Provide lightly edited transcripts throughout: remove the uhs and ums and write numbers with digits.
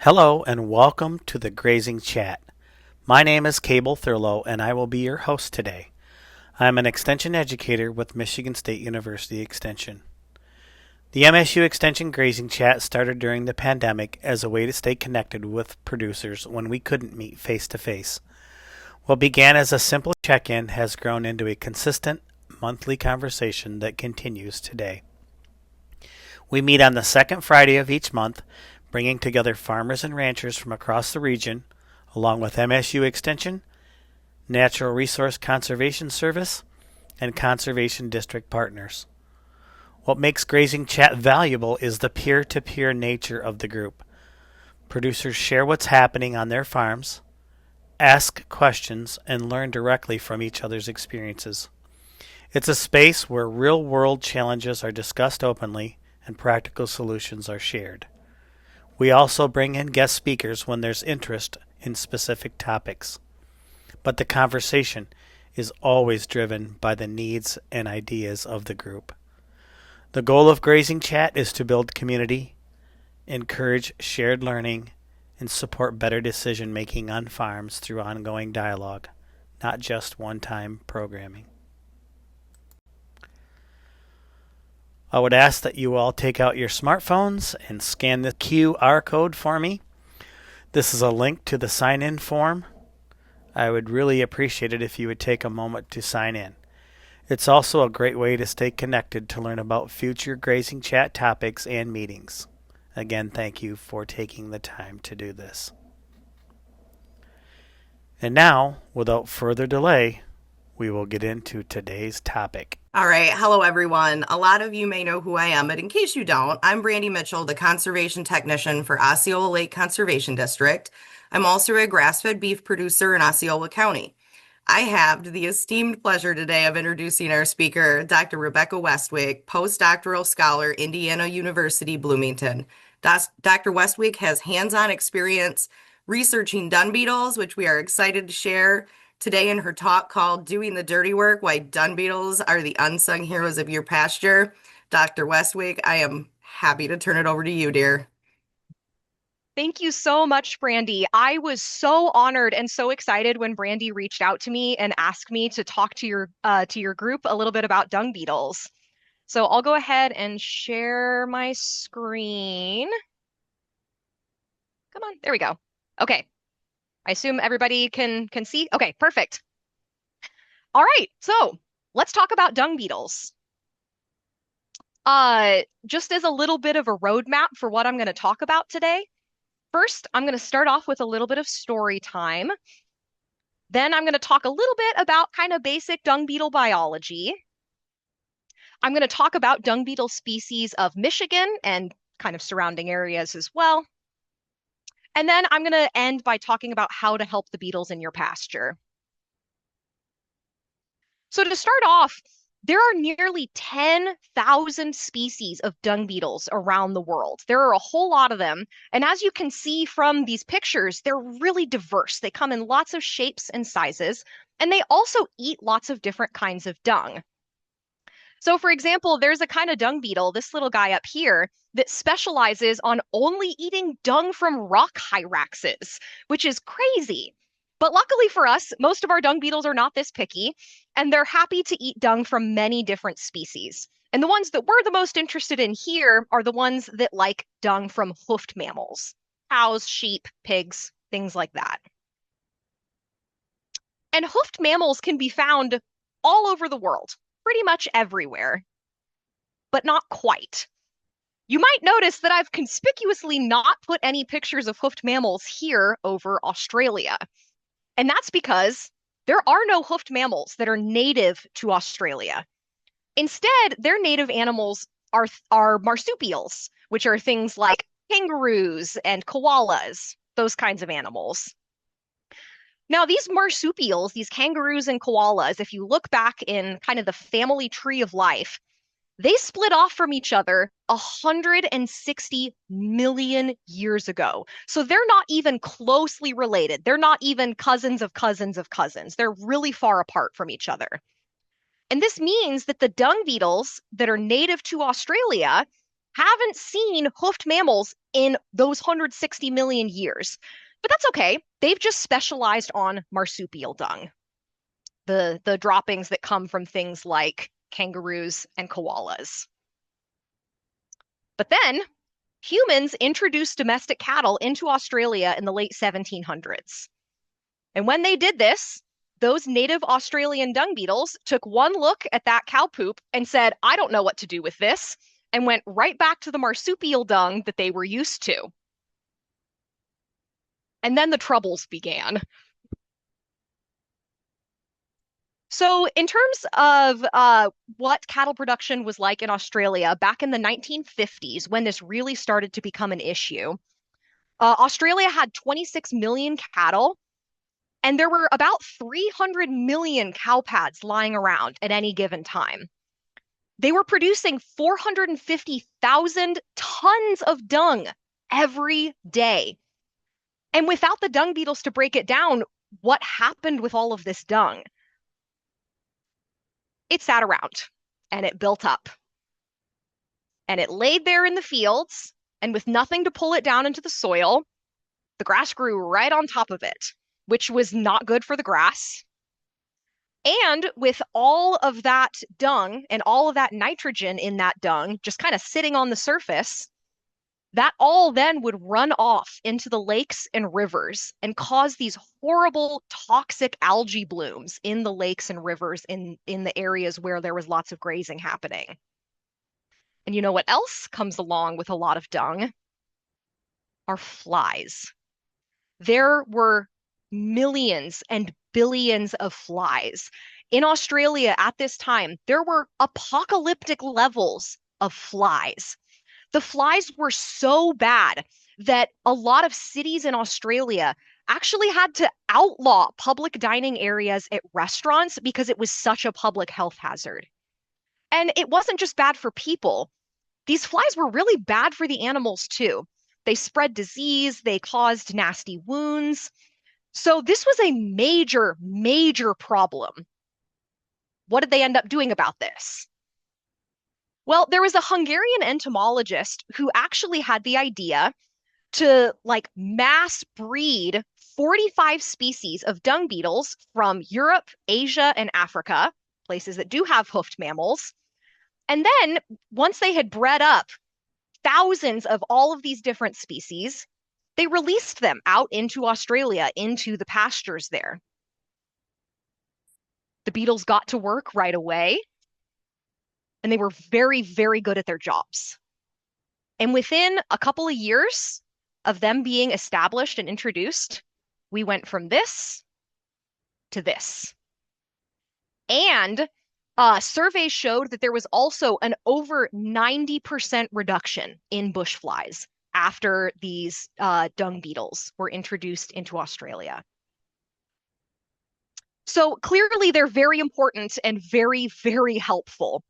Hello and welcome to the Grazing Chat. My name is Cable Thurlow and I will be your host today. I am an extension educator with Michigan State University Extension. The MSU Extension Grazing Chat started during the pandemic as a way to stay connected with producers when we couldn't meet face to face. What began as a simple check-in has grown into a consistent monthly conversation that continues today. We meet on the second Friday of each month, bringing together farmers and ranchers from across the region, along with MSU Extension, Natural Resource Conservation Service, and Conservation District partners. What makes Grazing Chat valuable is the peer-to-peer nature of the group. Producers share what's happening on their farms, ask questions, and learn directly from each other's experiences. It's a space where real-world challenges are discussed openly and practical solutions are shared. We also bring in guest speakers when there's interest in specific topics. But the conversation is always driven by the needs and ideas of the group. The goal of Grazing Chat is to build community, encourage shared learning, and support better decision making on farms through ongoing dialogue, not just one-time programming. I would ask that you all take out your smartphones and scan the QR code for me. This is a link to the sign-in form. I would really appreciate it if you would take a moment to sign in. It's also a great way to stay connected to learn about future Grazing Chat topics and meetings. Again, thank you for taking the time to do this. And now, without further delay, we will get into today's topic. All right. Hello, everyone. A lot of you may know who I am, but in case you don't, I'm Brandy Mitchell, the conservation technician for Osceola Lake Conservation District. I'm also a grass-fed beef producer in Osceola County. I have the esteemed pleasure today of introducing our speaker, Dr. Rebecca Westwick, postdoctoral scholar, Indiana University, Bloomington. Dr. Westwick has hands-on experience researching dung beetles, which we are excited to share today in her talk called Doing the Dirty Work, Why Dung Beetles Are the Unsung Heroes of Your Pasture. Dr. Westwick, I am happy to turn it over to you, dear. Thank you so much, Brandy. I was so honored and so excited when Brandy reached out to me and asked me to talk to your group a little bit about dung beetles. So I'll go ahead and share my screen. Come on, there we go. Okay. I assume everybody can see. Okay, perfect. All right, so let's talk about dung beetles. Just as a little bit of a roadmap for what I'm going to talk about today. First, I'm going to start off with a little bit of story time. Then I'm going to talk a little bit about kind of basic dung beetle biology. I'm going to talk about dung beetle species of Michigan and kind of surrounding areas as well. And then I'm going to end by talking about how to help the beetles in your pasture. So to start off, there are nearly 10,000 species of dung beetles around the world. There are a whole lot of them. And as you can see from these pictures, they're really diverse. They come in lots of shapes and sizes, and they also eat lots of different kinds of dung. So for example, there's a kind of dung beetle, this little guy up here, that specializes on only eating dung from rock hyraxes, which is crazy. But luckily for us, most of our dung beetles are not this picky, and they're happy to eat dung from many different species. And the ones that we're the most interested in here are the ones that like dung from hoofed mammals, cows, sheep, pigs, things like that. And hoofed mammals can be found all over the world, pretty much everywhere, but not quite. You might notice that I've conspicuously not put any pictures of hoofed mammals here over Australia. And that's because there are no hoofed mammals that are native to Australia. Instead, their native animals are marsupials, which are things like kangaroos and koalas, those kinds of animals. Now, these marsupials, these kangaroos and koalas, if you look back in kind of the family tree of life, they split off from each other 160 million years ago. So they're not even closely related. They're not even cousins of cousins of cousins. They're really far apart from each other. And this means that the dung beetles that are native to Australia haven't seen hoofed mammals in those 160 million years. But that's okay. They've just specialized on marsupial dung, the droppings that come from things like kangaroos and koalas. But then humans introduced domestic cattle into Australia in the late 1700s. And when they did this, those native Australian dung beetles took one look at that cow poop and said, I don't know what to do with this, and went right back to the marsupial dung that they were used to. And then the troubles began. So, in terms of what cattle production was like in Australia back in the 1950s, when this really started to become an issue, Australia had 26 million cattle, and there were about 300 million cow pads lying around at any given time. They were producing 450,000 tons of dung every day. And without the dung beetles to break it down, what happened with all of this dung? It sat around and it built up. And it laid there in the fields, and with nothing to pull it down into the soil, the grass grew right on top of it, which was not good for the grass. And with all of that dung and all of that nitrogen in that dung just kind of sitting on the surface, that all then would run off into the lakes and rivers and cause these horrible toxic algae blooms in the lakes and rivers in the areas where there was lots of grazing happening. And you know what else comes along with a lot of dung? Are flies. There were millions and billions of flies. In Australia at this time, there were apocalyptic levels of flies. The flies were so bad that a lot of cities in Australia actually had to outlaw public dining areas at restaurants because it was such a public health hazard. And it wasn't just bad for people. These flies were really bad for the animals too. They spread disease, they caused nasty wounds. So this was a major, major problem. What did they end up doing about this? Well, there was a Hungarian entomologist who actually had the idea to mass breed 45 species of dung beetles from Europe, Asia, and Africa, places that do have hoofed mammals. And then once they had bred up thousands of all of these different species, they released them out into Australia, into the pastures there. The beetles got to work right away, and they were very, very good at their jobs. And within a couple of years of them being established and introduced, we went from this to this. And surveys showed that there was also an over 90% reduction in bush flies after these dung beetles were introduced into Australia. So clearly they're very important and very, very helpful.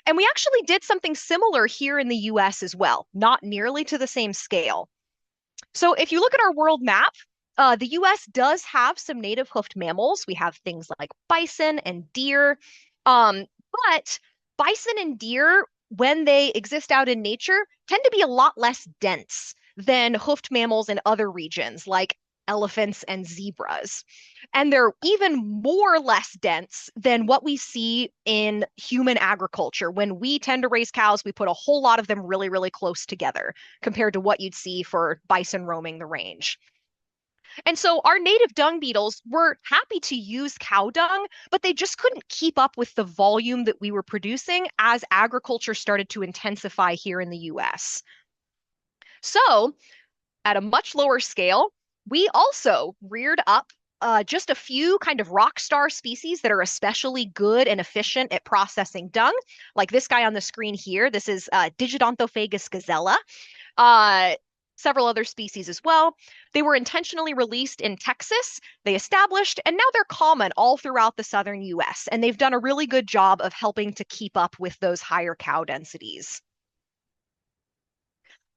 And we actually did something similar here in the US as well, not nearly to the same scale. So if you look at our world map, the US does have some native hoofed mammals. We have things like bison and deer. But bison and deer, when they exist out in nature, tend to be a lot less dense than hoofed mammals in other regions, like elephants and zebras. And they're even more less dense than what we see in human agriculture. When we tend to raise cows, we put a whole lot of them really, really close together compared to what you'd see for bison roaming the range. And so our native dung beetles were happy to use cow dung, but they just couldn't keep up with the volume that we were producing as agriculture started to intensify here in the US. So at a much lower scale, we also reared up just a few kind of rock star species that are especially good and efficient at processing dung, like this guy on the screen here. This is Digidonthophagus gazella. Several other species as well. They were intentionally released in Texas. They established, and now they're common all throughout the southern US. And they've done a really good job of helping to keep up with those higher cow densities.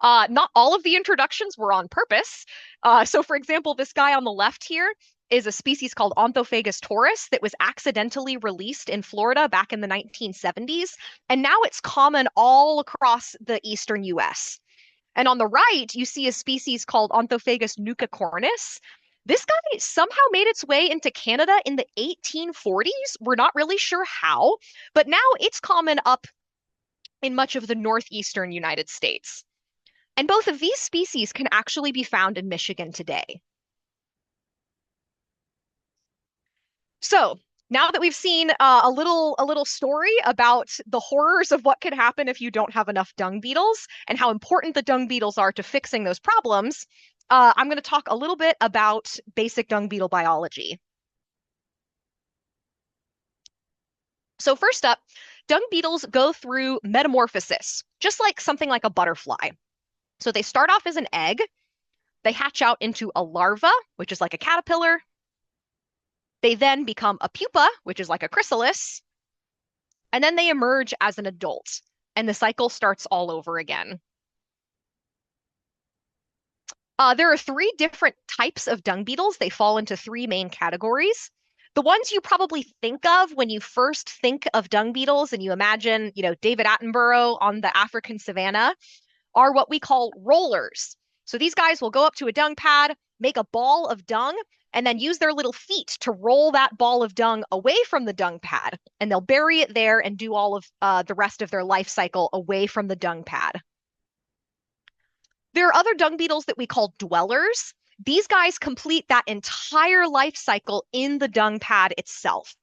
Not all of the introductions were on purpose. So for example, this guy on the left here is a species called Onthophagus taurus that was accidentally released in Florida back in the 1970s. And now it's common all across the eastern US. And on the right, you see a species called Onthophagus nucacornis. This guy somehow made its way into Canada in the 1840s. We're not really sure how, but now it's common up in much of the northeastern United States. And both of these species can actually be found in Michigan today. So now that we've seen a little story about the horrors of what can happen if you don't have enough dung beetles and how important the dung beetles are to fixing those problems, I'm going to talk a little bit about basic dung beetle biology. So first up, dung beetles go through metamorphosis, just like something like a butterfly. So they start off as an egg, they hatch out into a larva, which is like a caterpillar. They then become a pupa, which is like a chrysalis, and then they emerge as an adult, and the cycle starts all over again. There are three different types of dung beetles. They fall into three main categories. The ones you probably think of when you first think of dung beetles and you imagine, David Attenborough on the African savanna are what we call rollers. So these guys will go up to a dung pad, make a ball of dung, and then use their little feet to roll that ball of dung away from the dung pad. And they'll bury it there and do all of the rest of their life cycle away from the dung pad. There are other dung beetles that we call dwellers. These guys complete that entire life cycle in the dung pad itself.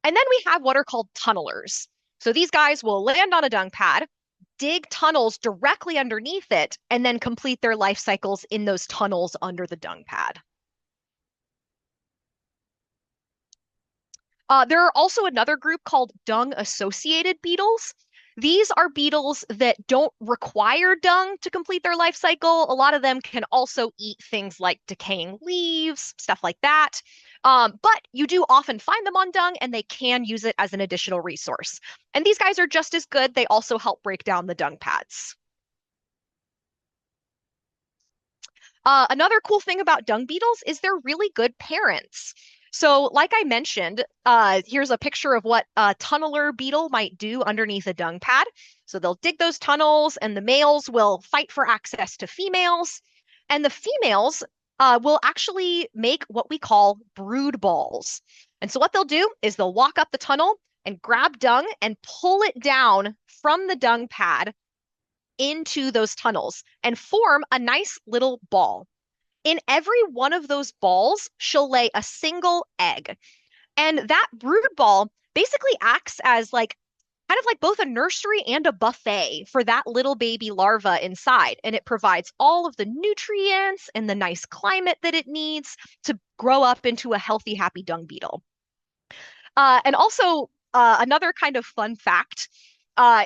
And then we have what are called tunnelers. So these guys will land on a dung pad, dig tunnels directly underneath it, and then complete their life cycles in those tunnels under the dung pad. There are also another group called dung-associated beetles. These are beetles that don't require dung to complete their life cycle. A lot of them can also eat things like decaying leaves, stuff like that. But you do often find them on dung, and they can use it as an additional resource. And these guys are just as good. They also help break down the dung pads. Another cool thing about dung beetles is they're really good parents. So like I mentioned, here's a picture of what a tunneler beetle might do underneath a dung pad. So they'll dig those tunnels, and the males will fight for access to females. And the females will actually make what we call brood balls. And so what they'll do is they'll walk up the tunnel and grab dung and pull it down from the dung pad into those tunnels and form a nice little ball. In every one of those balls, she'll lay a single egg. And that brood ball basically acts as kind of like both a nursery and a buffet for that little baby larva inside. And it provides all of the nutrients and the nice climate that it needs to grow up into a healthy, happy dung beetle. And also, another kind of fun fact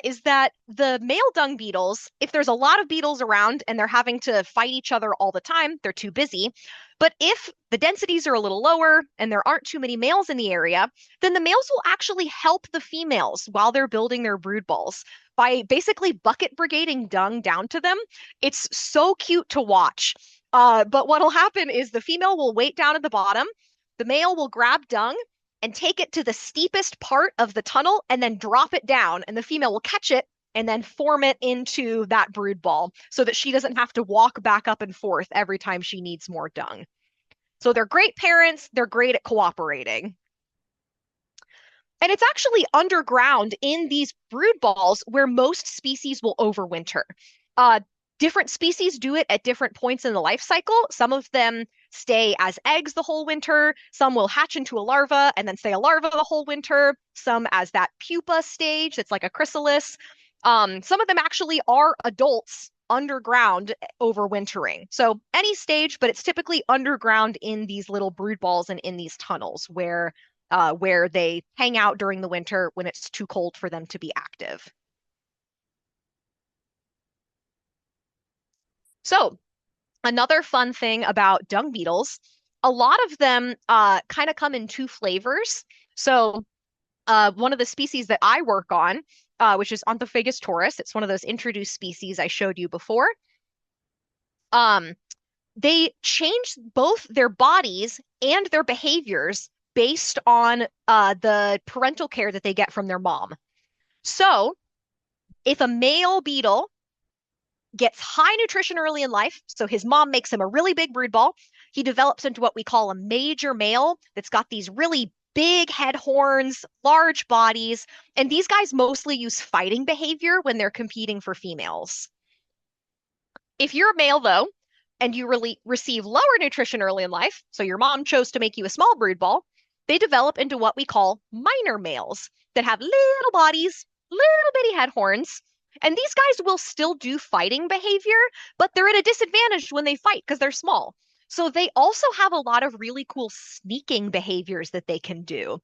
is that the male dung beetles, if there's a lot of beetles around and they're having to fight each other all the time, they're too busy. But if the densities are a little lower and there aren't too many males in the area, then the males will actually help the females while they're building their brood balls by basically bucket brigading dung down to them. It's so cute to watch. But what'll happen is the female will wait down at the bottom, the male will grab dung and take it to the steepest part of the tunnel and then drop it down, and the female will catch it and then form it into that brood ball so that she doesn't have to walk back up and forth every time she needs more dung. So they're great parents, they're great at cooperating. And it's actually underground in these brood balls where most species will overwinter. Different species do it at different points in the life cycle. Some of them stay as eggs the whole winter. Some will hatch into a larva and then stay a larva the whole winter. Some as that pupa stage that's like a chrysalis. Some of them actually are adults underground overwintering. So any stage, but it's typically underground in these little brood balls and in these tunnels where they hang out during the winter when it's too cold for them to be active. So another fun thing about dung beetles, a lot of them kind of come in two flavors. So one of the species that I work on, which is Onthophagus taurus, it's one of those introduced species I showed you before. They change both their bodies and their behaviors based on the parental care that they get from their mom. So if a male beetle gets high nutrition early in life. So his mom makes him a really big brood ball. He develops into what we call a major male that's got these really big head horns, large bodies, and these guys mostly use fighting behavior when they're competing for females. If you're a male, though, and you really receive lower nutrition early in life, so your mom chose to make you a small brood ball, they develop into what we call minor males that have little bodies, little bitty head horns, and these guys will still do fighting behavior, but they're at a disadvantage when they fight because they're small. So they also have a lot of really cool sneaking behaviors that they can do.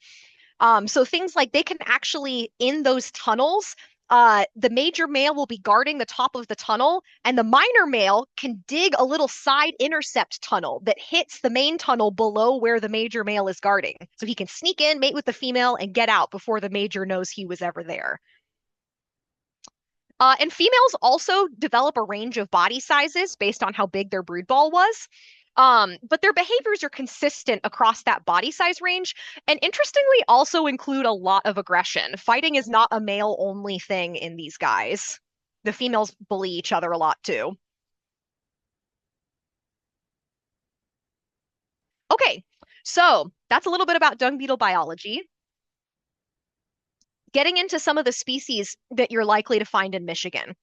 So things like they can actually, in those tunnels, the major male will be guarding the top of the tunnel, and the minor male can dig a little side intercept tunnel that hits the main tunnel below where the major male is guarding. So he can sneak in, mate with the female, and get out before the major knows he was ever there. And females also develop a range of body sizes based on how big their brood ball was. But their behaviors are consistent across that body size range, and interestingly, also include a lot of aggression. Fighting is not a male only thing in these guys. The females bully each other a lot too. Okay, so that's a little bit about dung beetle biology. Getting into some of the species that you're likely to find in Michigan.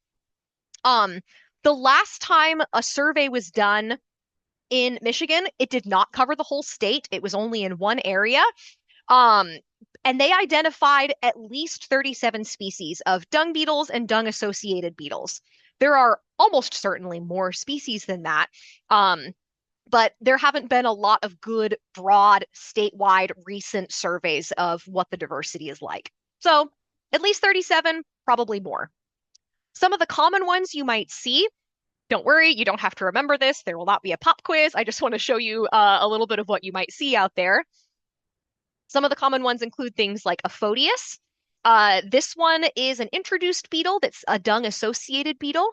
The last time a survey was done in Michigan, it did not cover the whole state. It was only in one area. And they identified at least 37 species of dung beetles and dung-associated beetles. There are almost certainly more species than that. But there haven't been a lot of good, broad, statewide recent surveys of what the diversity is like. So at least 37, probably more. Some of the common ones you might see, don't worry, you don't have to remember this. There will not be a pop quiz. I just want to show you a little bit of what you might see out there. Some of the common ones include things like Aphodius. This one is an introduced beetle that's a dung-associated beetle.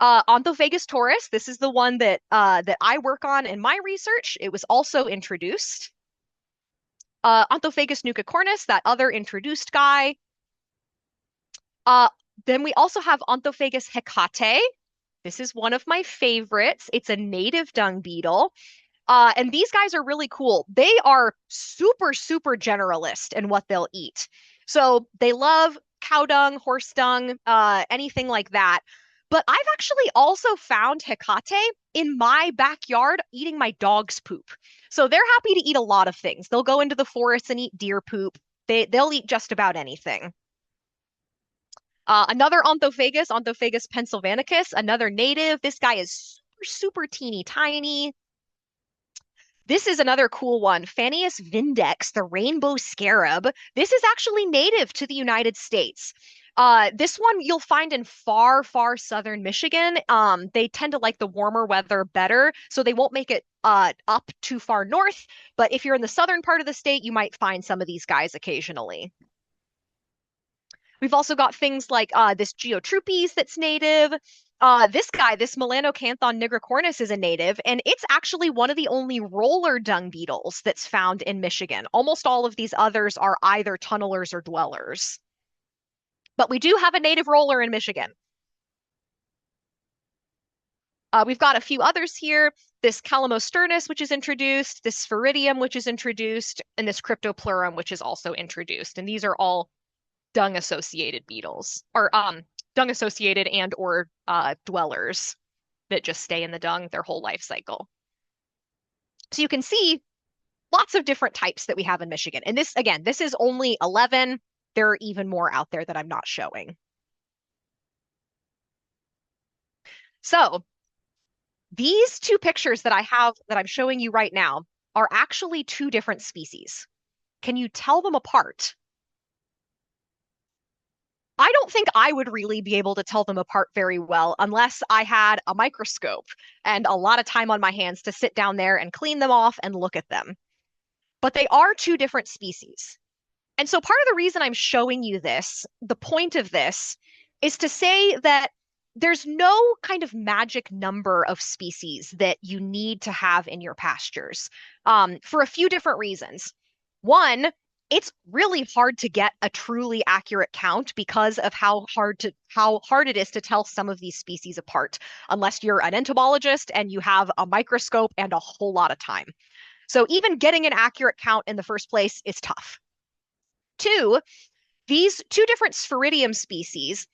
Onthophagus taurus, this is the one that I work on in my research. It was also introduced. Onthophagus nucacornis, that other introduced guy. Then we also have Onthophagus hecate. This is one of my favorites. It's a native dung beetle. And these guys are really cool. They are super, super generalist in what they'll eat. So they love cow dung, horse dung, anything like that. But I've actually also found hecate in my backyard eating my dog's poop. So they're happy to eat a lot of things. They'll go into the forest and eat deer poop. They'll eat just about anything. Another Onthophagus pennsylvanicus, another native. This guy is super, super teeny tiny. This is another cool one, Phanius vindex, the rainbow scarab. This is actually native to the United States. This one you'll find in far, far southern Michigan. They tend to like the warmer weather better, so they won't make it up too far north. But if you're in the southern part of the state, you might find some of these guys occasionally. We've also got things like this Geotrupes that's native. This guy, this Melanocanthon nigricornis, is a native, and it's actually one of the only roller dung beetles that's found in Michigan. Almost all of these others are either tunnelers or dwellers. But we do have a native roller in Michigan. We've got a few others here. This Calamosternus, which is introduced, this Sphaeridium, which is introduced, and this Cryptopleurum, which is also introduced. And these are all dung-associated beetles, or dung-associated and or dwellers that just stay in the dung their whole life cycle. So you can see lots of different types that we have in Michigan. And this, again, this is only 11. There are even more out there that I'm not showing. So these two pictures that I have that I'm showing you right now are actually two different species. Can you tell them apart? I don't think I would really be able to tell them apart very well unless I had a microscope and a lot of time on my hands to sit down there and clean them off and look at them. But they are two different species. And so part of the reason I'm showing you this, the point of this, is to say that there's no kind of magic number of species that you need to have in your pastures for a few different reasons. One, it's really hard to get a truly accurate count because of how hard it is to tell some of these species apart, unless you're an entomologist and you have a microscope and a whole lot of time. So even getting an accurate count in the first place is tough. Two, these two different Sphaeridium species,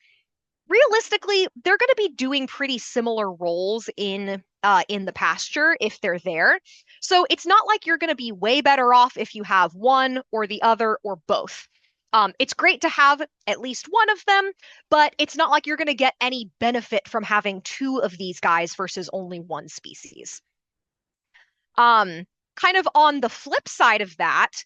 realistically, they're going to be doing pretty similar roles in the pasture if they're there. So it's not like you're going to be way better off if you have one or the other or both. It's great to have at least one of them, but it's not like you're going to get any benefit from having two of these guys versus only one species. Kind of on the flip side of that,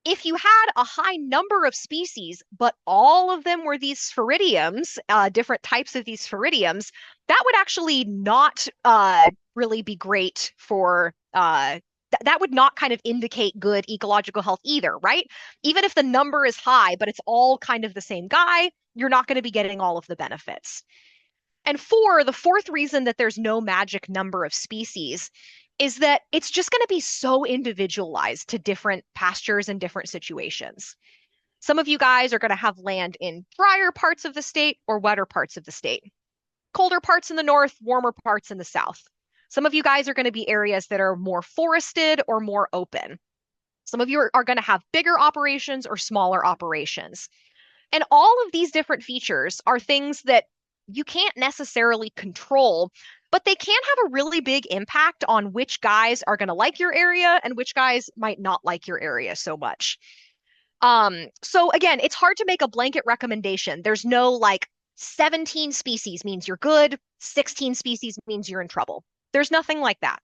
if you had a high number of species, but all of them were these sphaeridiums, different types of these sphaeridiums, that would actually not really be great for that would not kind of indicate good ecological health either, right? Even if the number is high, but it's all kind of the same guy, you're not going to be getting all of the benefits. And the fourth reason that there's no magic number of species is that it's just going to be so individualized to different pastures and different situations. Some of you guys are going to have land in drier parts of the state or wetter parts of the state, colder parts in the north, warmer parts in the south. Some of you guys are going to be areas that are more forested or more open. Some of you are going to have bigger operations or smaller operations. And all of these different features are things that you can't necessarily control, but they can have a really big impact on which guys are going to like your area and which guys might not like your area so much. So again, it's hard to make a blanket recommendation. There's no like 17 species means you're good, 16 species means you're in trouble. There's nothing like that.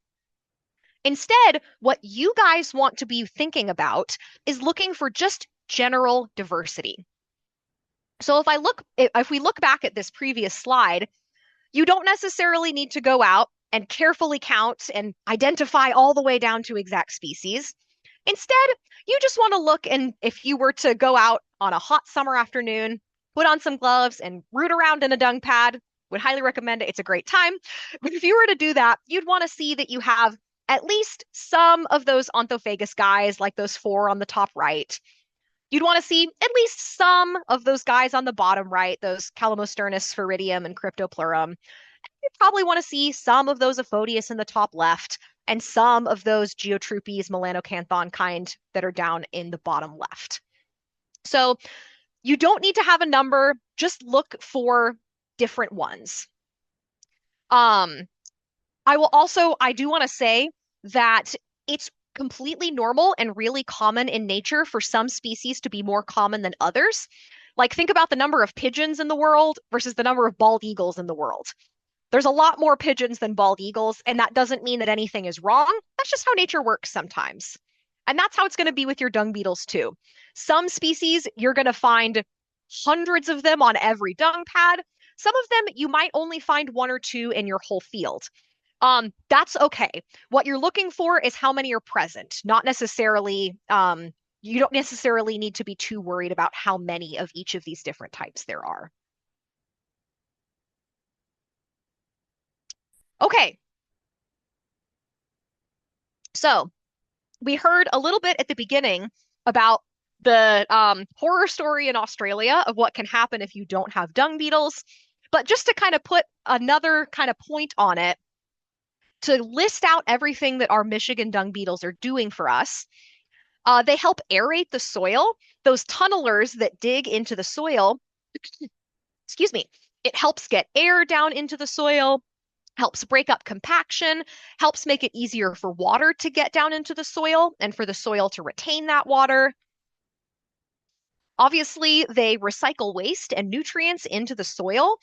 Instead, what you guys want to be thinking about is looking for just general diversity. So if we look back at this previous slide, you don't necessarily need to go out and carefully count and identify all the way down to exact species. Instead, you just want to look, and if you were to go out on a hot summer afternoon, put on some gloves and root around in a dung pad, would highly recommend it. It's a great time. But if you were to do that, you'd want to see that you have at least some of those onthophagus guys, like those 4 on the top right. You'd want to see at least some of those guys on the bottom right, those Calamosternus sphaeridium and Cryptoplurum. You probably want to see some of those Aphodius in the top left and some of those Geotrupes melanocanthon kind that are down in the bottom left. So you don't need to have a number, just look for different ones. I do want to say that it's completely normal and really common in nature for some species to be more common than others. Like think about the number of pigeons in the world versus the number of bald eagles in the world. There's a lot more pigeons than bald eagles, and that doesn't mean that anything is wrong. That's just how nature works sometimes. And that's how it's going to be with your dung beetles too. Some species, you're going to find hundreds of them on every dung pad. Some of them, you might only find 1 or 2 in your whole field. That's okay. What you're looking for is how many are present, not necessarily, you don't necessarily need to be too worried about how many of each of these different types there are. Okay. So we heard a little bit at the beginning about the horror story in Australia of what can happen if you don't have dung beetles. But just to kind of put another kind of point on it, to list out everything that our Michigan dung beetles are doing for us, they help aerate the soil. Those tunnelers that dig into the soil, excuse me, it helps get air down into the soil, helps break up compaction, helps make it easier for water to get down into the soil and for the soil to retain that water. Obviously, they recycle waste and nutrients into the soil,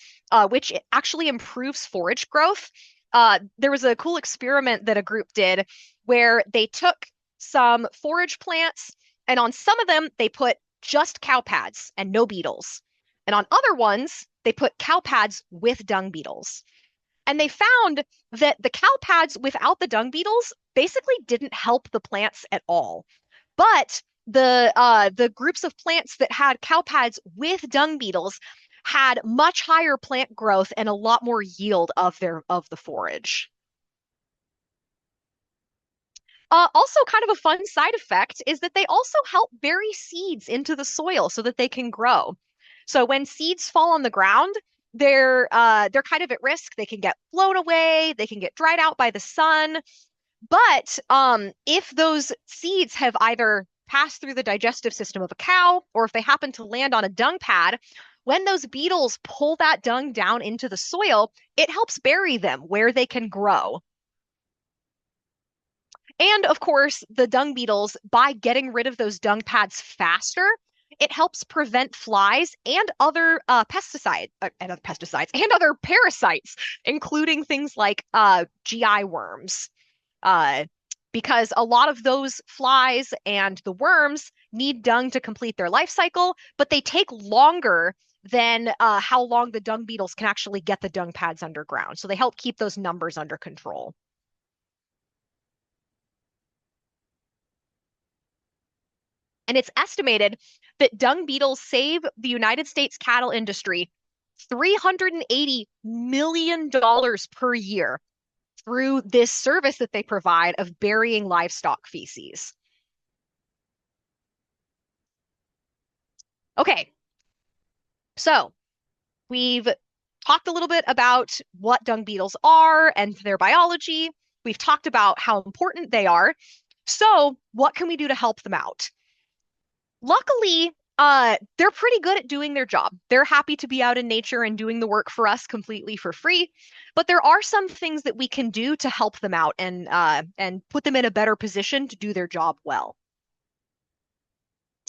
which actually improves forage growth. There was a cool experiment that a group did where they took some forage plants, and on some of them, they put just cow pads and no beetles. And on other ones, they put cow pads with dung beetles. And they found that the cow pads without the dung beetles basically didn't help the plants at all. But the groups of plants that had cow pads with dung beetles had much higher plant growth and a lot more yield of the forage. Also, kind of a fun side effect is that they also help bury seeds into the soil so that they can grow. So when seeds fall on the ground, they're kind of at risk. They can get blown away, they can get dried out by the sun. But if those seeds have either passed through the digestive system of a cow, or if they happen to land on a dung pad, when those beetles pull that dung down into the soil, it helps bury them where they can grow. And of course, the dung beetles, by getting rid of those dung pads faster, it helps prevent flies and other pesticides and other parasites, including things like GI worms. Uh, because a lot of those flies and the worms need dung to complete their life cycle, but they take longer than how long the dung beetles can actually get the dung pads underground. So they help keep those numbers under control. And it's estimated that dung beetles save the United States cattle industry $380 million per year through this service that they provide of burying livestock feces. Okay, so we've talked a little bit about what dung beetles are and their biology. We've talked about how important they are. So what can we do to help them out? Luckily, they're pretty good at doing their job. They're happy to be out in nature and doing the work for us completely for free. But there are some things that we can do to help them out and put them in a better position to do their job well.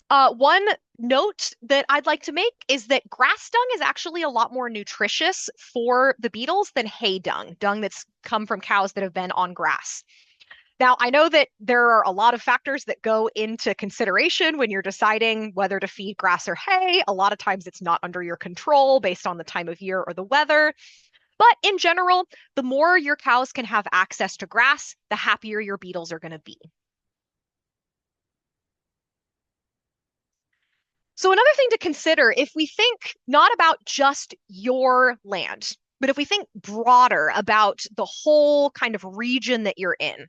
One note that I'd like to make is that grass dung is actually a lot more nutritious for the beetles than hay dung, dung that's come from cows that have been on grass. Now, I know that there are a lot of factors that go into consideration when you're deciding whether to feed grass or hay. A lot of times it's not under your control based on the time of year or the weather. But in general, the more your cows can have access to grass, the happier your beetles are going to be. So another thing to consider, if we think not about just your land, but if we think broader about the whole kind of region that you're in,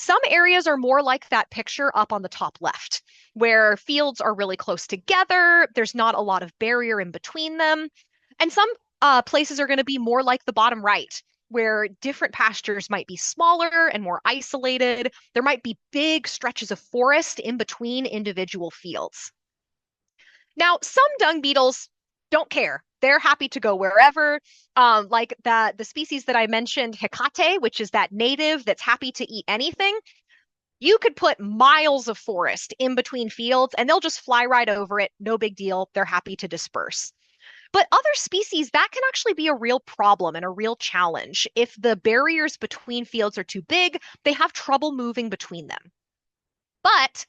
some areas are more like that picture up on the top left, where fields are really close together. There's not a lot of barrier in between them. And some places are going to be more like the bottom right, where different pastures might be smaller and more isolated. There might be big stretches of forest in between individual fields. Now, some dung beetles don't care. They're happy to go wherever. Like the species that I mentioned, Hecate, which is that native that's happy to eat anything. You could put miles of forest in between fields and they'll just fly right over it. No big deal. They're happy to disperse. But other species, that can actually be a real problem and a real challenge. If the barriers between fields are too big, they have trouble moving between them. But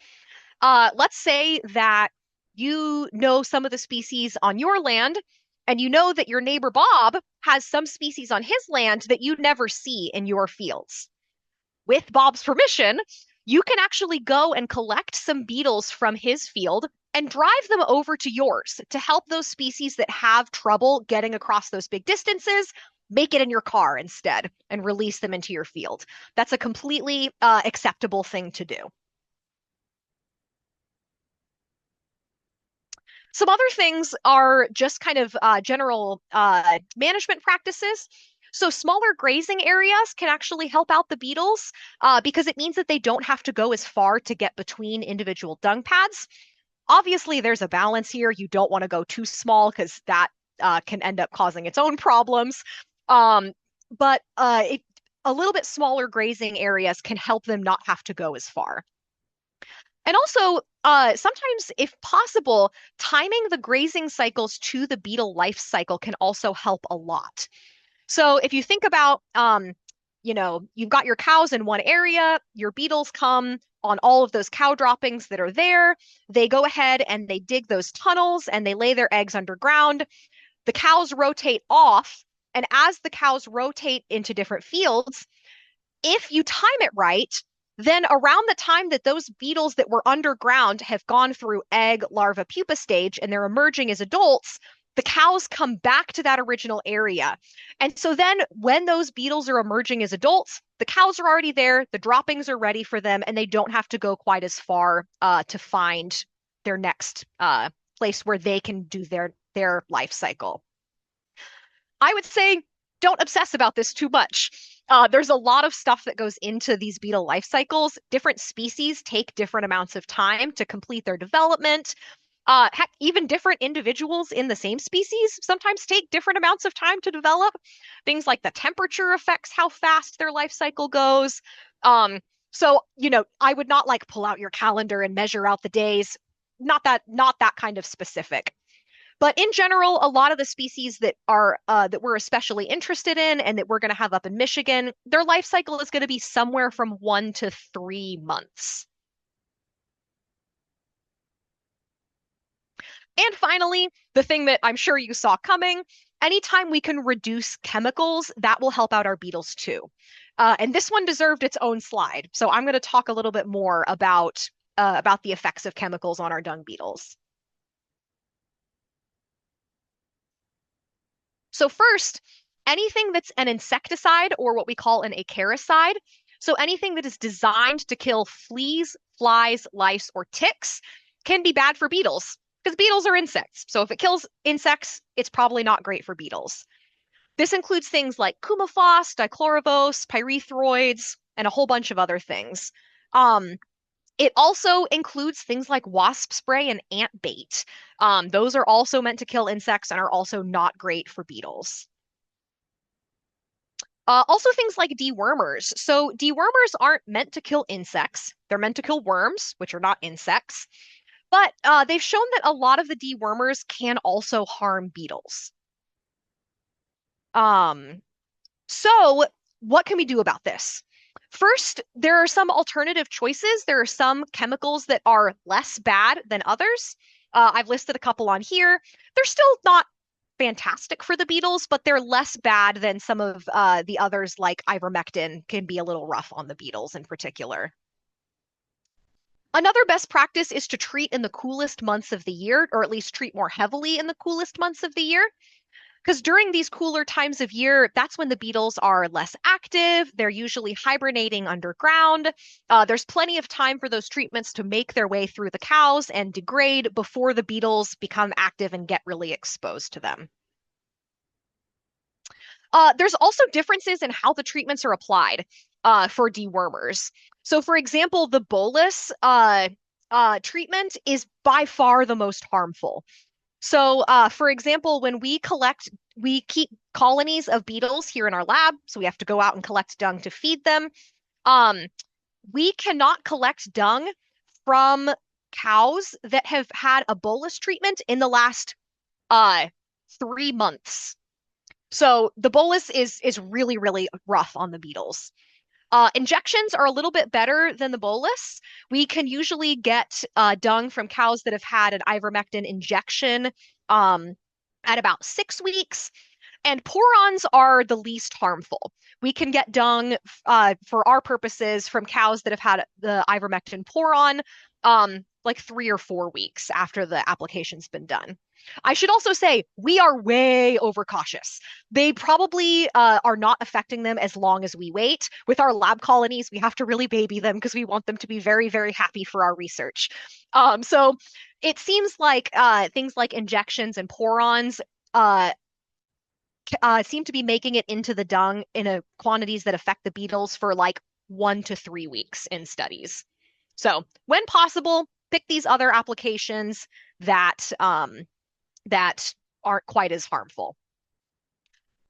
let's say that you know some of the species on your land, and you know that your neighbor Bob has some species on his land that you never see in your fields. With Bob's permission, you can actually go and collect some beetles from his field and drive them over to yours to help those species that have trouble getting across those big distances make it in your car instead and release them into your field. That's a completely acceptable thing to do. Some other things are just kind of general management practices. So smaller grazing areas can actually help out the beetles because it means that they don't have to go as far to get between individual dung pads. Obviously, there's a balance here. You don't want to go too small because that can end up causing its own problems. But a little bit smaller grazing areas can help them not have to go as far. And also, sometimes, if possible, timing the grazing cycles to the beetle life cycle can also help a lot. So if you think about, you've got your cows in one area, your beetles come on all of those cow droppings that are there. They go ahead and they dig those tunnels and they lay their eggs underground. The cows rotate off. And as the cows rotate into different fields, if you time it right, then around the time that those beetles that were underground have gone through egg, larva, pupa stage, and they're emerging as adults, the cows come back to that original area. And so then when those beetles are emerging as adults, the cows are already there, the droppings are ready for them, and they don't have to go quite as far to find their next place where they can do their life cycle. I would say don't obsess about this too much. There's a lot of stuff that goes into these beetle life cycles. Different species take different amounts of time to complete their development. Heck, even different individuals in the same species sometimes take different amounts of time to develop. Things like the temperature affects how fast their life cycle goes. So, I would not like pull out your calendar and measure out the days. Not that kind of specific. But in general, a lot of the species that we're especially interested in and that we're going to have up in Michigan, their life cycle is going to be somewhere from 1 to 3 months. And finally, the thing that I'm sure you saw coming, anytime we can reduce chemicals, that will help out our beetles too. And this one deserved its own slide. So I'm going to talk a little bit more about the effects of chemicals on our dung beetles. So first, anything that's an insecticide or what we call an acaricide, so anything that is designed to kill fleas, flies, lice, or ticks can be bad for beetles because beetles are insects. So if it kills insects, it's probably not great for beetles. This includes things like coumaphos, dichlorovos, pyrethroids, and a whole bunch of other things. It also includes things like wasp spray and ant bait. Those are also meant to kill insects and are also not great for beetles. Also things like dewormers. So dewormers aren't meant to kill insects. They're meant to kill worms, which are not insects. But they've shown that a lot of the dewormers can also harm beetles. So what can we do about this? First, there are some alternative choices. There are some chemicals that are less bad than others. I've listed a couple on here. They're still not fantastic for the beetles, but they're less bad than some of the others, like ivermectin, can be a little rough on the beetles in particular. Another best practice is to treat in the coolest months of the year, or at least treat more heavily in the coolest months of the year. Because during these cooler times of year, that's when the beetles are less active. They're usually hibernating underground. There's plenty of time for those treatments to make their way through the cows and degrade before the beetles become active and get really exposed to them. There's also differences in how the treatments are applied for dewormers. So, for example, the bolus treatment is by far the most harmful. So, for example, when we keep colonies of beetles here in our lab, so we have to go out and collect dung to feed them. We cannot collect dung from cows that have had a bolus treatment in the last 3 months. So the bolus is really, really rough on the beetles. Injections are a little bit better than the bolus. We can usually get dung from cows that have had an ivermectin injection at about 6 weeks. And porons are the least harmful. We can get dung for our purposes from cows that have had the ivermectin poron like 3 or 4 weeks after the application's been done. I should also say we are way overcautious. They probably are not affecting them as long as we wait. With our lab colonies, we have to really baby them because we want them to be very, very happy for our research. So it seems like things like injections and porons seem to be making it into the dung in quantities that affect the beetles for like 1 to 3 weeks in studies. So when possible, pick these other applications that aren't quite as harmful.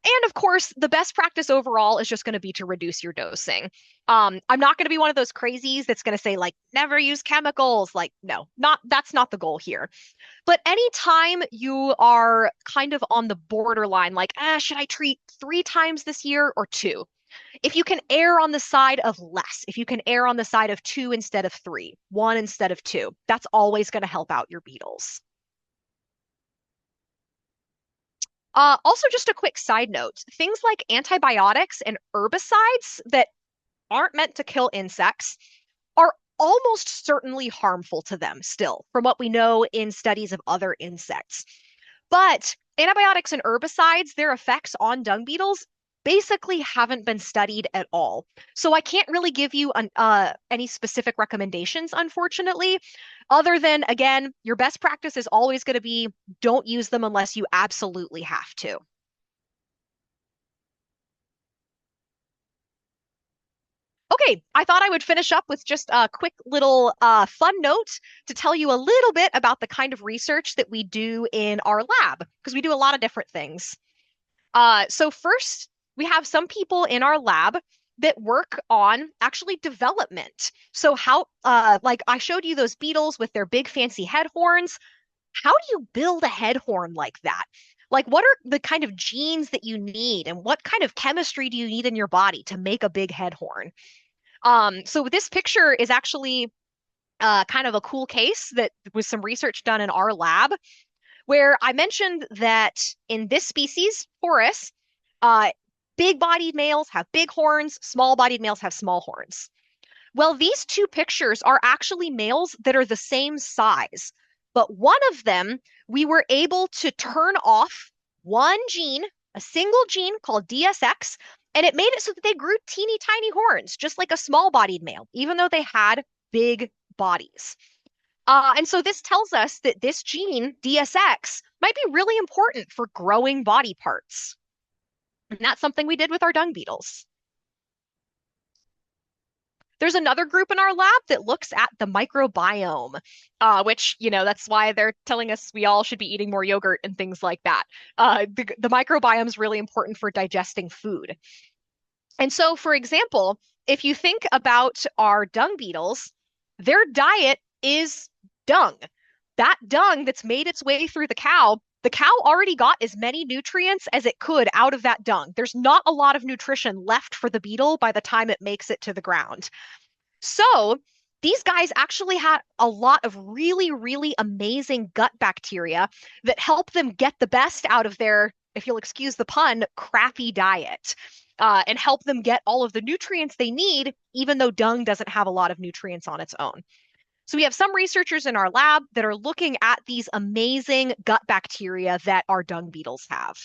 And of course, the best practice overall is just going to be to reduce your dosing. I'm not going to be one of those crazies that's going to say like never use chemicals. Like, no, that's not the goal here. But anytime you are kind of on the borderline, like, should I treat 3 times this year or 2? If you can err on the side of less, if you can err on the side of 2 instead of 3, 1 instead of 2, that's always going to help out your beetles. Also, just a quick side note, things like antibiotics and herbicides that aren't meant to kill insects are almost certainly harmful to them still, from what we know in studies of other insects. But Antibiotics and herbicides, their effects on dung beetles basically haven't been studied at all. So I can't really give you any specific recommendations, unfortunately, other than, again, your best practice is always going to be don't use them unless you absolutely have to. Okay, I thought I would finish up with just a quick little fun note to tell you a little bit about the kind of research that we do in our lab, because we do a lot of different things. So first, we have some people in our lab that work on actually development. So how, like I showed you those beetles with their big fancy head horns. How do you build a head horn like that? Like, what are the kind of genes that you need, and what kind of chemistry do you need in your body to make a big head horn? So this picture is actually kind of a cool case that was some research done in our lab, where I mentioned that in this species, Horus, big-bodied males have big horns, small-bodied males have small horns. Well, these two pictures are actually males that are the same size, but one of them, we were able to turn off one gene, a single gene called DSX, and it made it so that they grew teeny tiny horns, just like a small-bodied male, even though they had big bodies. And so this tells us that this gene, DSX, might be really important for growing body parts. And that's something we did with our dung beetles. There's another group in our lab that looks at the microbiome, which, that's why they're telling us we all should be eating more yogurt and things like that. The microbiome is really important for digesting food. And so, for example, if you think about our dung beetles, their diet is dung. That dung that's made its way through the cow already got as many nutrients as it could out of that dung. There's not a lot of nutrition left for the beetle by the time it makes it to the ground. So these guys actually had a lot of really, really amazing gut bacteria that help them get the best out of their, if you'll excuse the pun, crappy diet. And help them get all of the nutrients they need, even though dung doesn't have a lot of nutrients on its own. So we have some researchers in our lab that are looking at these amazing gut bacteria that our dung beetles have.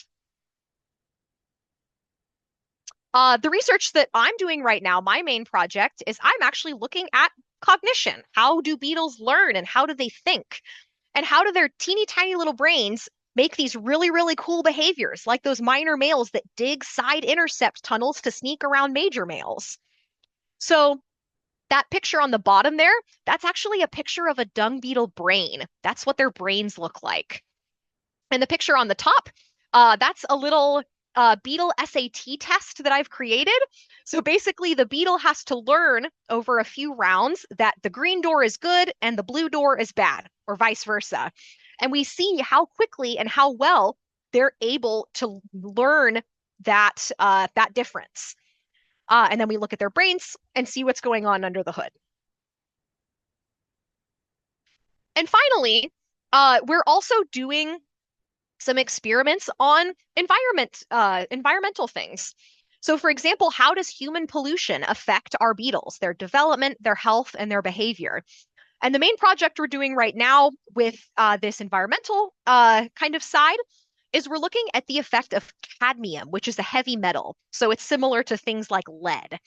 The research that I'm doing right now, my main project, is I'm actually looking at cognition. How do beetles learn, and how do they think? And how do their teeny tiny little brains make these really, really cool behaviors, like those minor males that dig side intercept tunnels to sneak around major males? So that picture on the bottom there, that's actually a picture of a dung beetle brain. That's what their brains look like. And the picture on the top, that's a little beetle SAT test that I've created. So basically, the beetle has to learn over a few rounds that the green door is good and the blue door is bad, or vice versa. And we see how quickly and how well they're able to learn that difference. And then we look at their brains and see what's going on under the hood. And finally, we're also doing some experiments on environmental things. So for example, how does human pollution affect our beetles, their development, their health, and their behavior? And the main project we're doing right now with this environmental kind of side is we're looking at the effect of cadmium, which is a heavy metal. So it's similar to things like lead.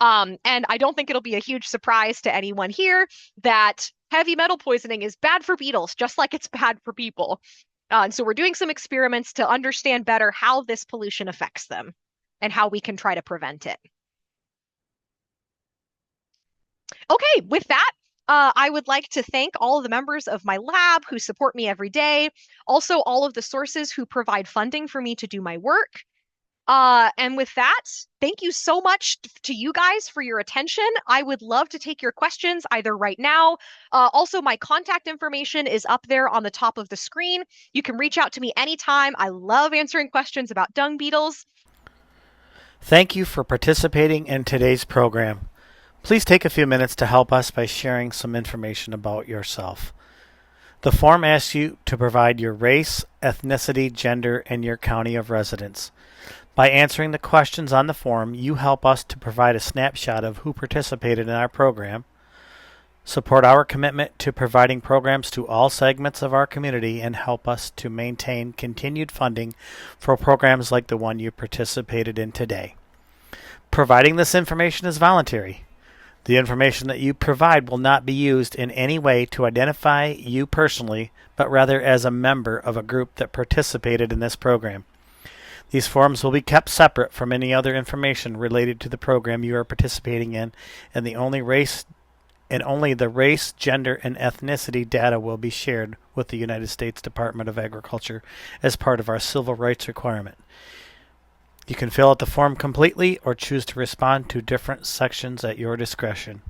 And I don't think it'll be a huge surprise to anyone here that heavy metal poisoning is bad for beetles, just like it's bad for people. And so we're doing some experiments to understand better how this pollution affects them and how we can try to prevent it. Okay, with that, I would like to thank all of the members of my lab who support me every day, also all of the sources who provide funding for me to do my work. And with that, thank you so much to you guys for your attention. I would love to take your questions either right now. Also, my contact information is up there on the top of the screen. You can reach out to me anytime. I love answering questions about dung beetles. Thank you for participating in today's program. Please take a few minutes to help us by sharing some information about yourself. The form asks you to provide your race, ethnicity, gender, and your county of residence. By answering the questions on the form, you help us to provide a snapshot of who participated in our program. Support our commitment to providing programs to all segments of our community and help us to maintain continued funding for programs like the one you participated in today. Providing this information is voluntary. The information that you provide will not be used in any way to identify you personally, but rather as a member of a group that participated in this program. These forms will be kept separate from any other information related to the program you are participating in, and only the race, gender, and ethnicity data will be shared with the United States Department of Agriculture as part of our civil rights requirement. You can fill out the form completely or choose to respond to different sections at your discretion.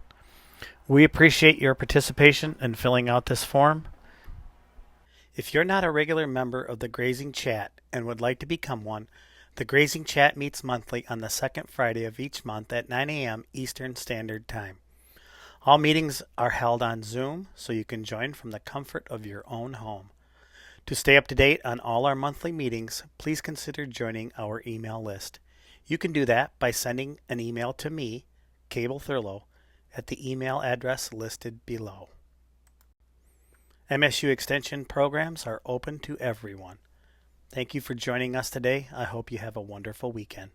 We appreciate your participation in filling out this form. If you're not a regular member of the Grazing Chat and would like to become one, the Grazing Chat meets monthly on the second Friday of each month at 9 a.m. Eastern Standard Time. All meetings are held on Zoom, so you can join from the comfort of your own home. To stay up to date on all our monthly meetings, please consider joining our email list. You can do that by sending an email to me, Cable Thurlow, at the email address listed below. MSU Extension programs are open to everyone. Thank you for joining us today. I hope you have a wonderful weekend.